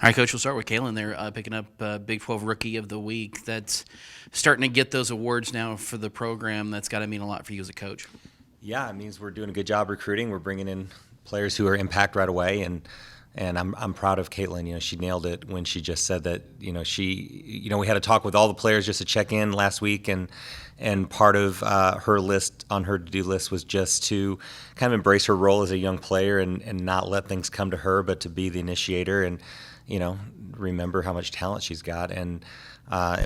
All right, Coach, we'll start with Kalen there, picking up Big 12 Rookie of the Week. That's starting to get those awards now for the program. That's got to mean a lot for you as a coach. Yeah, it means we're doing a good job recruiting. We're bringing in players who are impact right away, and I'm proud of Caitlin. You know, she nailed it when she just said that. We had a talk with all the players just to check in last week, and part of her list on her to-do list was just to kind of embrace her role as a young player and not let things come to her, but to be the initiator and remember how much talent she's got. And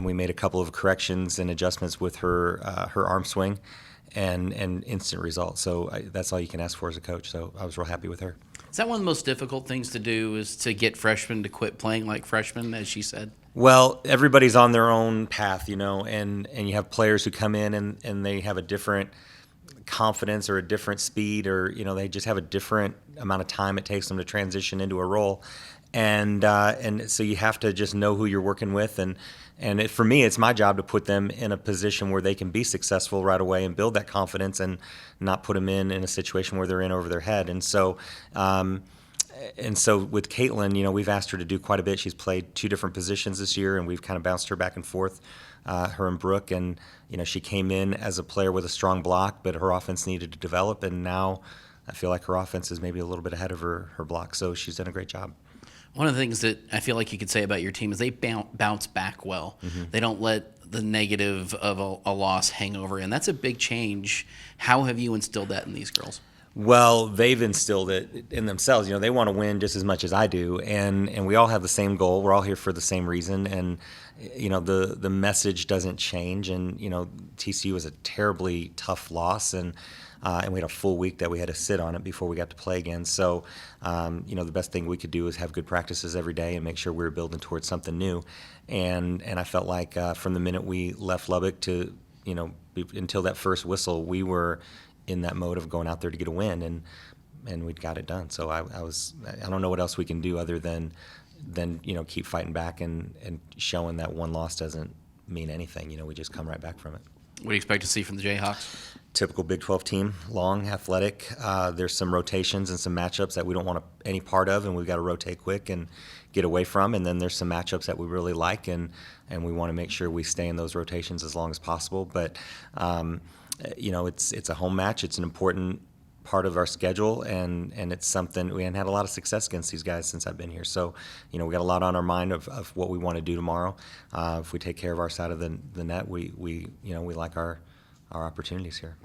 we made a couple of corrections and adjustments with her arm swing. And instant results. So that's all you can ask for as a coach. So I was real happy with her. Is that one of the most difficult things to do, is to get freshmen to quit playing like freshmen, as she said? Well, everybody's on their own path, and you have players who come in and they have a different confidence or a different speed, or they just have a different amount of time it takes them to transition into a role. And so you have to just know who you're working with, and for me, it's my job to put them in a position where they can be successful right away and build that confidence, and not put them in a situation where they're in over their head. And so with Caitlin, we've asked her to do quite a bit. She's played 2 different positions this year, and we've kind of bounced her back and forth, her and Brooke. And she came in as a player with a strong block, but her offense needed to develop, and now I feel like her offense is maybe a little bit ahead of her block. So she's done a great job. One of the things that I feel like you could say about your team is they bounce back well. Mm-hmm. They don't let the negative of a loss hang over, and that's a big change. How have you instilled that in these girls? Well, they've instilled it in themselves. They want to win just as much as I do, and we all have the same goal. We're all here for the same reason, and the message doesn't change. And TCU was a terribly tough loss, and we had a full week that we had to sit on it before we got to play again. So, the best thing we could do is have good practices every day and make sure we were building towards something new. And I felt like from the minute we left Lubbock to until that first whistle, we were in that mode of going out there to get a win, and we got it done. So I don't know what else we can do other than keep fighting back and showing that one loss doesn't mean anything. We just come right back from it. What do you expect to see from the Jayhawks? Typical Big 12 team, long, athletic. There's some rotations and some matchups that we don't want any part of, and we've got to rotate quick and get away from. And then there's some matchups that we really like, and we want to make sure we stay in those rotations as long as possible. But it's a home match. It's an important part of our schedule, and it's something we haven't had a lot of success against these guys since I've been here. So we got a lot on our mind of what we want to do tomorrow. If we take care of our side of the net, we like our opportunities here.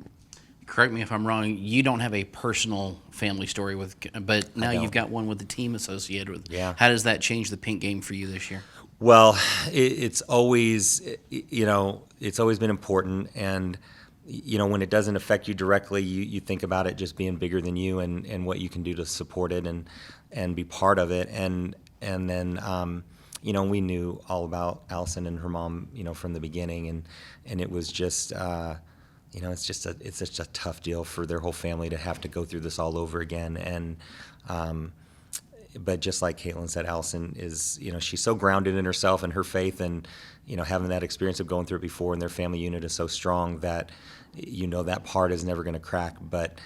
Correct me if I'm wrong. You don't have a personal family story but now you've got one with the team associated with. Yeah. How does that change the pink game for you this year? Well, it's always been important, and when it doesn't affect you directly, you think about it just being bigger than you, and what you can do to support it and be part of it. And then we knew all about Allison and her mom, from the beginning, and it was just it's just a tough deal for their whole family to have to go through this all over again. And but just like Caitlin said, Allison is, she's so grounded in herself and her faith, and having that experience of going through it before, and their family unit is so strong that that part is never going to crack. But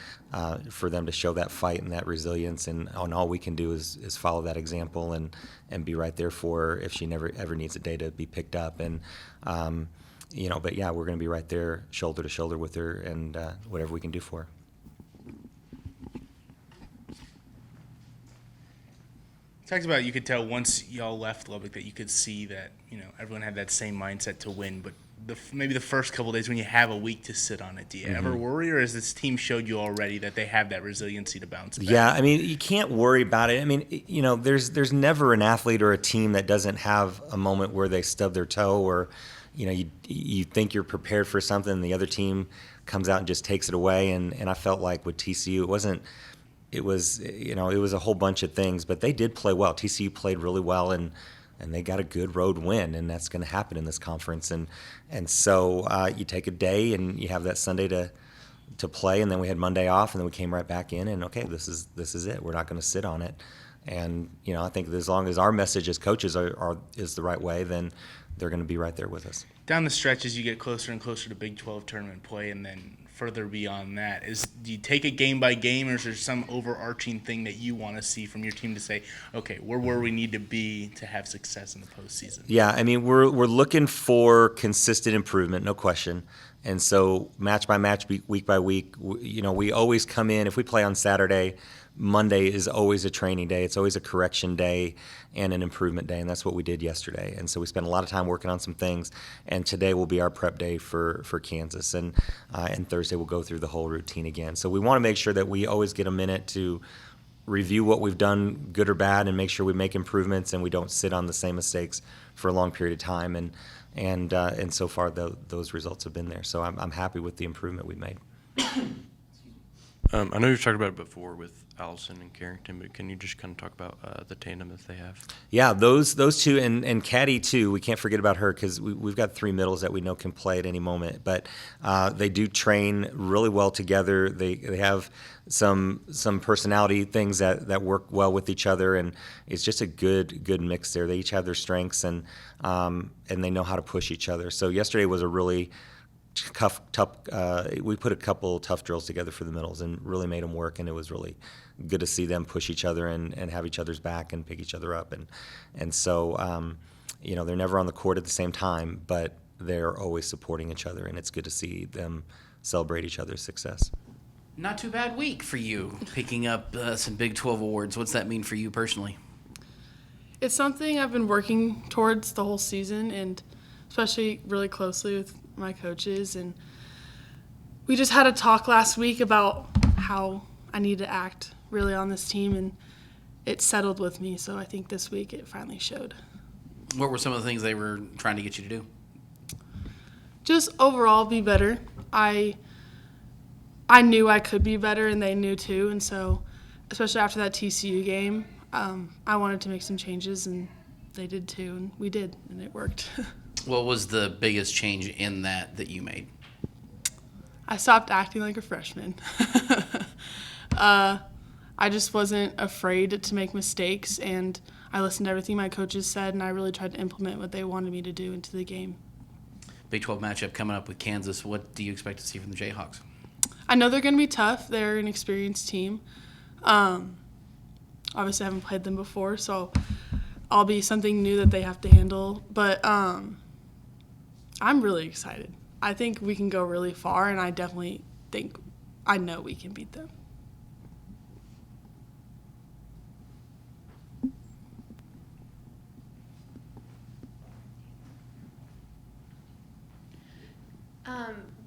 for them to show that fight and that resilience, and all we can do is follow that example and be right there for her if she never ever needs a day to be picked up. And but yeah, we're going to be right there, shoulder to shoulder with her, and whatever we can do for her. Talks about, you could tell once y'all left Lubbock that you could see that everyone had that same mindset to win, but maybe the first couple of days when you have a week to sit on it, do you ever worry, or has this team showed you already that they have that resiliency to bounce back? Yeah, you can't worry about it. There's never an athlete or a team that doesn't have a moment where they stub their toe, or you think you're prepared for something and the other team comes out and just takes it away. And I felt like with TCU, it was a whole bunch of things, but they did play well. TCU played really well, and they got a good road win, and that's going to happen in this conference. And so you take a day and you have that Sunday to play, and then we had Monday off, and then we came right back in, and okay, this is it. We're not going to sit on it. And I think as long as our message as coaches is the right way, then they're going to be right there with us. Down the stretch, as you get closer and closer to Big 12 tournament play, and then further beyond that? Do you take it game by game, or is there some overarching thing that you want to see from your team to say, okay, we're where we need to be to have success in the postseason? Yeah, I mean, we're looking for consistent improvement, no question. And so match by match, week by week, we always come in. If we play on Saturday, Monday is always a training day. It's always a correction day and an improvement day, and that's what we did yesterday. And so we spent a lot of time working on some things, and today will be our prep day for Kansas, and Thursday we'll go through the whole routine again. So we want to make sure that we always get a minute to review what we've done, good or bad, and make sure we make improvements and we don't sit on the same mistakes for a long period of time. And so far those results have been there. So I'm happy with the improvement we made. I know you've talked about it before with Allison and Carrington, but can you just kind of talk about the tandem that they have? Yeah, those two, and Caddy too. We can't forget about her because we've got three middles that we know can play at any moment. But they do train really well together. They have some personality things that work well with each other, and it's just a good mix there. They each have their strengths, and they know how to push each other. So yesterday was a really tough. We put a couple tough drills together for the middles and really made them work, and it was really good to see them push each other and have each other's back and pick each other up. And so they're never on the court at the same time, but they're always supporting each other, and it's good to see them celebrate each other's success. Not too bad week for you, picking up some Big 12 awards. What's that mean for you personally? It's something I've been working towards the whole season, and especially really closely with my coaches. And we just had a talk last week about how I need to act really on this team, and it settled with me. So I think this week it finally showed. What were some of the things they were trying to get you to do? Just overall be better. I knew I could be better, and they knew too. And so, especially after that TCU game, I wanted to make some changes, and they did too, and we did, and it worked. What was the biggest change in that you made? I stopped acting like a freshman. I just wasn't afraid to make mistakes, and I listened to everything my coaches said, and I really tried to implement what they wanted me to do into the game. Big 12 matchup coming up with Kansas. What do you expect to see from the Jayhawks? I know they're going to be tough. They're an experienced team. Obviously, I haven't played them before, so I'll be something new that they have to handle. But I'm really excited. I think we can go really far, and I definitely think I know we can beat them.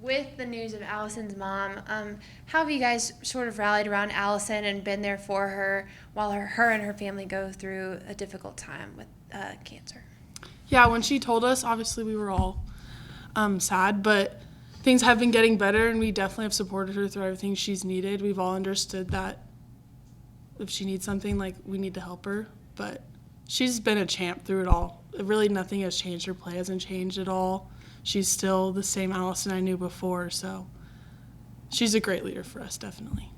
With the news of Allison's mom, how have you guys sort of rallied around Allison and been there for her while her and her family go through a difficult time with cancer? Yeah, when she told us, obviously we were all sad, but things have been getting better, and we definitely have supported her through everything she's needed. We've all understood that if she needs something, we need to help her, but she's been a champ through it all. Really, nothing has changed. Her play hasn't changed at all. She's still the same Allison I knew before, so she's a great leader for us, definitely.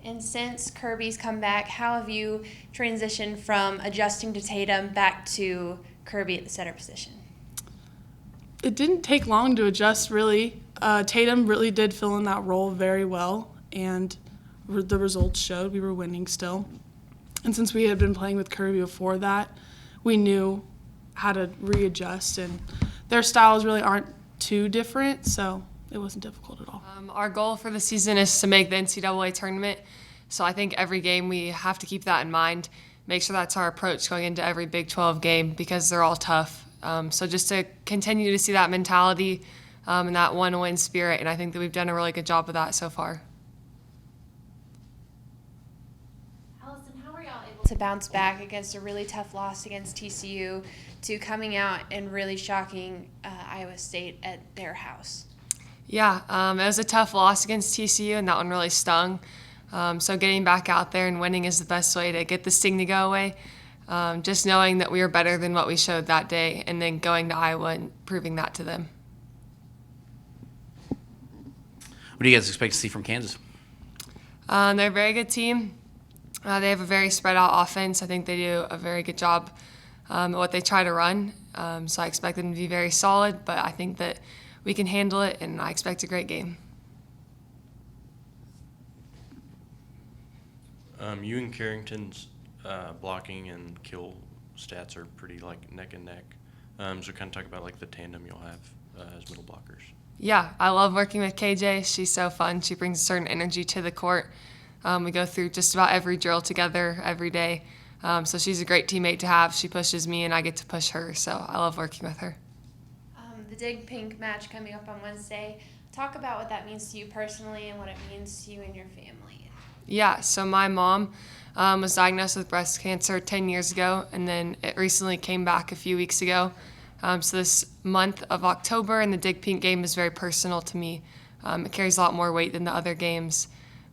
And since Kirby's come back, how have you transitioned from adjusting to Tatum back to Kirby at the center position? It didn't take long to adjust, really. Tatum really did fill in that role very well, and the results showed we were winning still. And since we had been playing with Kirby before that, we knew how to readjust, and their styles really aren't too different, so it wasn't difficult at all. Our goal for the season is to make the NCAA tournament, so I think every game we have to keep that in mind, make sure that's our approach going into every Big 12 game because they're all tough. So just to continue to see that mentality and that one-win spirit, and I think that we've done a really good job of that so far. Allison, how were y'all able to bounce back against a really tough loss against TCU to coming out and really shocking Iowa State at their house? Yeah, it was a tough loss against TCU, and that one really stung. So getting back out there and winning is the best way to get the sting to go away. Just knowing that we were better than what we showed that day, and then going to Iowa and proving that to them. What do you guys expect to see from Kansas? They're a very good team. They have a very spread out offense. I think they do a very good job at what they try to run. So I expect them to be very solid, but I think that we can handle it, and I expect a great game. You and Carrington's blocking and kill stats are pretty like neck and neck. So kind of talk about like the tandem you'll have as middle blockers. Yeah, I love working with KJ. She's so fun. She brings a certain energy to the court. We go through just about every drill together every day. So she's a great teammate to have. She pushes me and I get to push her. So I love working with her. The Dig Pink match coming up on Wednesday. Talk about what that means to you personally and what it means to you and your family. Yeah, so my mom was diagnosed with breast cancer 10 years ago, and then it recently came back a few weeks ago. So this month of October and the Dig Pink game is very personal to me. It carries a lot more weight than the other games.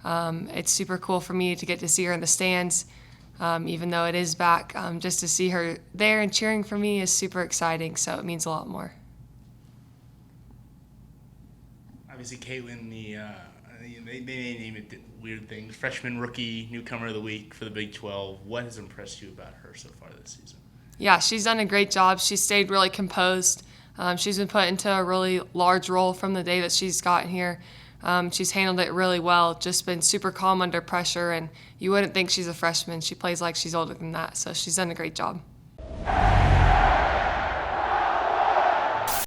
It's super cool for me to get to see her in the stands, even though it is back. Just to see her there and cheering for me is super exciting, so it means a lot more. Obviously, Caitlin, they name it weird things. Freshman, rookie, newcomer of the week for the Big 12. What has impressed you about her so far this season? Yeah, she's done a great job. She's stayed really composed. She's been put into a really large role from the day that she's gotten here. She's handled it really well, just been super calm under pressure, and you wouldn't think she's a freshman. She plays like she's older than that, so she's done a great job.